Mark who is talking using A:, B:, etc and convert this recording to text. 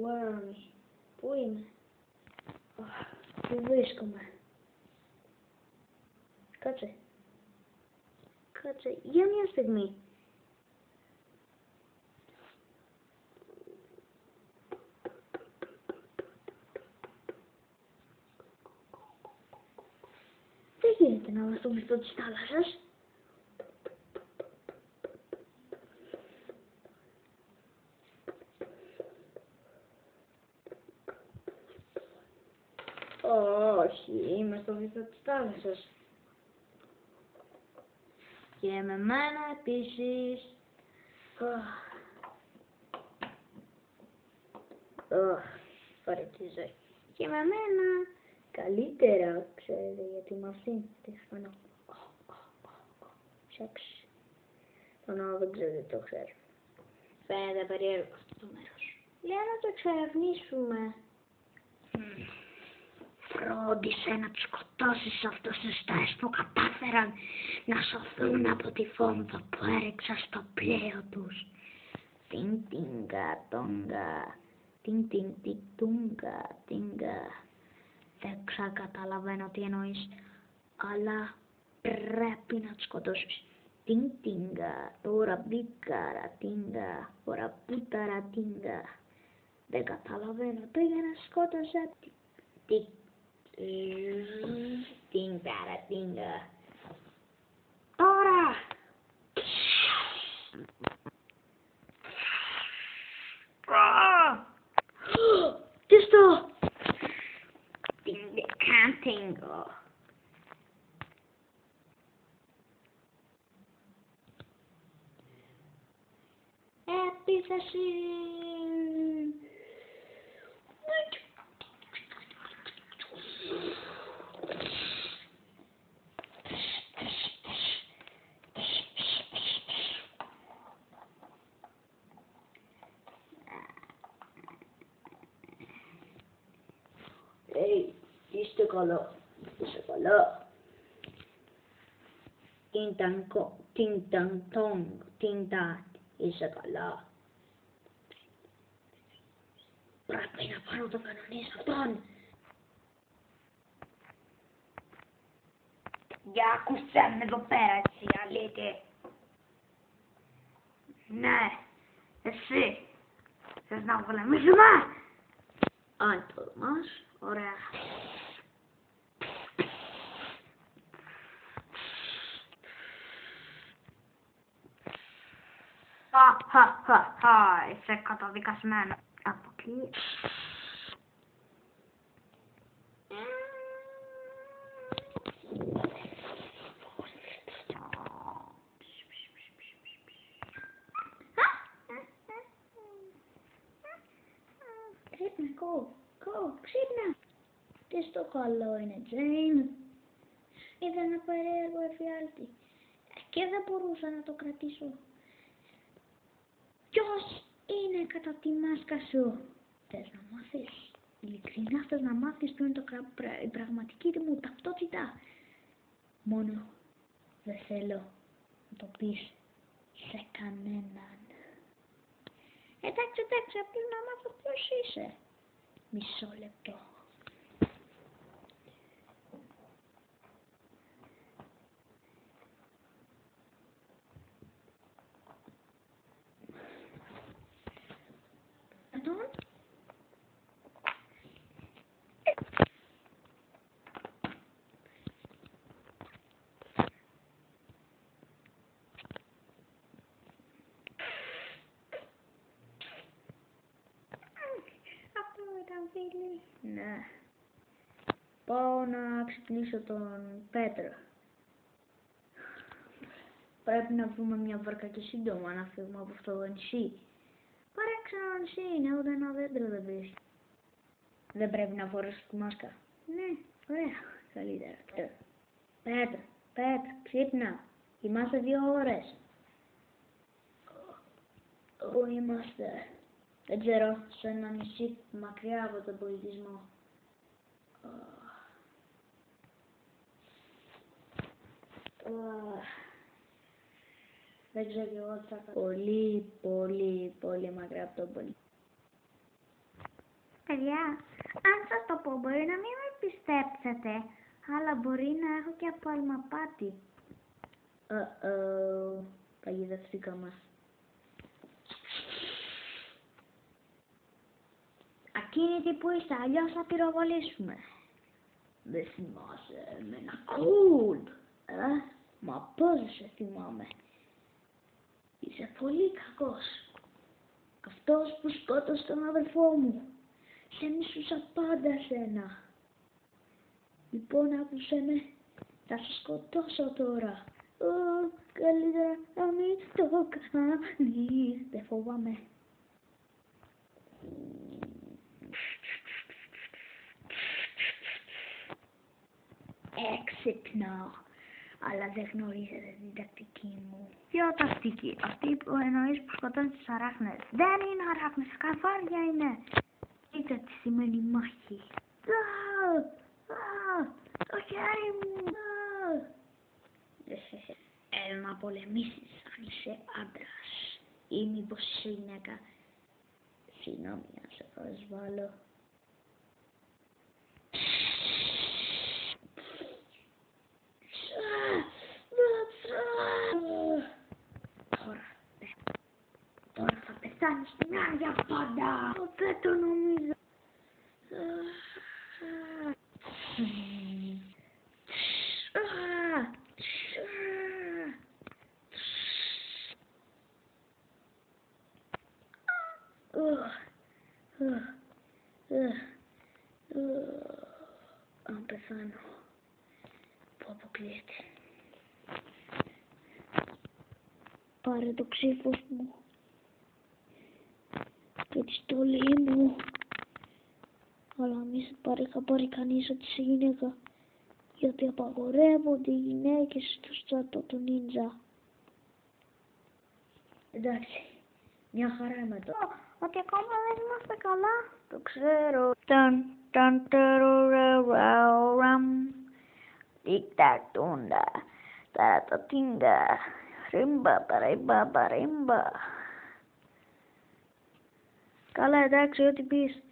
A: Where are me? Πού είμαι? Πού βρίσκομαι? Κάτσε. Για μια στιγμή. Δεν γίνεται να βαστώ μισθό της θάλασσας. Όχι, είμαι στο βυθό της θάλασσας. Και με μένα επίσης. Βαρετή ζωή. Και με μένα καλύτερα, ξέρετε, γιατί με αυτήν τη φανώ. Σεξ. Το νόμο δεν ξέρω γιατί το ξέρω. Φαίνεται περίεργο αυτό το μέρος. Λέω να το εξερευνήσουμε. Φρόντισε να τους σκοτώσεις αυτούς τους τρεις που κατάφεραν να σωθούν από τη βόμβα που έριξα στο πλοίο τους. Τιν τίνγκα τόγκα, τιν τιν τιν τούγκα τίνγκα. Δεν καταλαβαίνω τι εννοείς, αλλά πρέπει να τους σκοτώσεις. Τιν τίνγκα, τώρα μπίκαρα τίνγκα, τώρα πούταρα τίνγκα. Δεν καταλαβαίνω, πήγαινα σκότωσα τίνγκα τίνγκα. Τώρα! Τι στο! Τίνγκα. Επίθεση! Είστε καλά, είσαι καλά. Τιν-ταν-τόγκ, τιν-ταν, είσαι καλά. Πρέπει να πάρω τον κανονίσιο αυτόν. Για ακούσέ με εδώ πέρα έτσι, αλήτη. Ναι, εσύ, θες να πολεμήσουμε? Αν τολμάς, ωραία. Είσαι καταδικασμένο. Από εκεί. Ξύπνα. Τι στο καλό είναι, Τζέιν. Είδα ένα περίεργο εφιάλτη και δεν μπορούσα να το κρατήσω. Ποιος είναι κατά τη μάσκα σου? Θες να μάθεις? Ειλικρινά θες να μάθεις ποιο είναι η πραγματική μου ταυτότητα? Μόνο δεν θέλω να το πεις σε κανέναν. Εντάξει, απλώς να μάθω ποιος είσαι. Μισό λεπτό. Αυτό ήταν φίλοι. Ναι. Πάω να ξυπνήσω τον Πέτρο. Πρέπει να βρούμε μια βάρκα και σύντομα να φύγουμε από αυτό το νησί. Παράξενο νησί είναι, ούτε ένα δέντρο δεν βρίσκει. Δεν πρέπει να φορέσω τη μάσκα? Ναι, ωραία, καλύτερα. Πέτρο, ξύπνα. Είμαστε 2 ώρες. Πού είμαστε? Δεν ξέρω, σε ένα νησί μακριά από τον πολιτισμό. Δεν ξέρω κι εγώ τι θα κάνω. Πολύ μακριά από τον πολιτισμό. Παιδιά, αν σας το πω μπορεί να μην με πιστέψετε, αλλά μπορεί να έχω και απαλμαπάτη. Παγιδευτήκαμε. Ακίνητοι που είστε, αλλιώς θα πυροβολήσουμε. Δεν θυμάσαι με ένα κουλ, μα πώς σε θυμάμαι. Είσαι πολύ κακός. Αυτός που σκότωσε τον αδελφό μου. Σε μισούσα πάντα σένα. Λοιπόν, άκουσέ με. Θα σε σκοτώσω τώρα. Καλύτερα να μην το κάνεις. Δεν φοβάμαι. Έξυπνο. Αλλά δεν γνωρίζετε την τακτική μου. Ποια τακτική? Αυτή που εννοείς που σκοτώνει τις αράχνες. Δεν είναι αράχνες, σκαφάρια είναι. Κοίτα τι σημαίνει μάχη. Το χέρι μου. Έλα να πολεμήσεις αν είσαι άντρας. Ή μήπως είσαι γυναίκα. Συγγνώμη να σε προσβάλλω. Τώρα θα πεθάνεις μια για πάντα. Δεν το νομίζω. Αν πεθάνω, που αποκλείεται. Πάρε το ξύφος μου και τη στολή μου, αλλά μη σε πάρει χαμπάρι κανείς ότι είσαι γυναίκα, γιατί απαγορεύονται οι γυναίκες στο στρατό του νίντζα. Εντάξει, μια χαρά είμαι εδώ. Ότι ακόμα δεν είμαστε καλά. Το ξέρω. Ταν τερουρεραουραμ. Τικ-τακ-τούντα. Ταρατατίνγκα. Ρίμπα παρέμπα παρέμπα. Καλά, εντάξει, ό,τι πεις.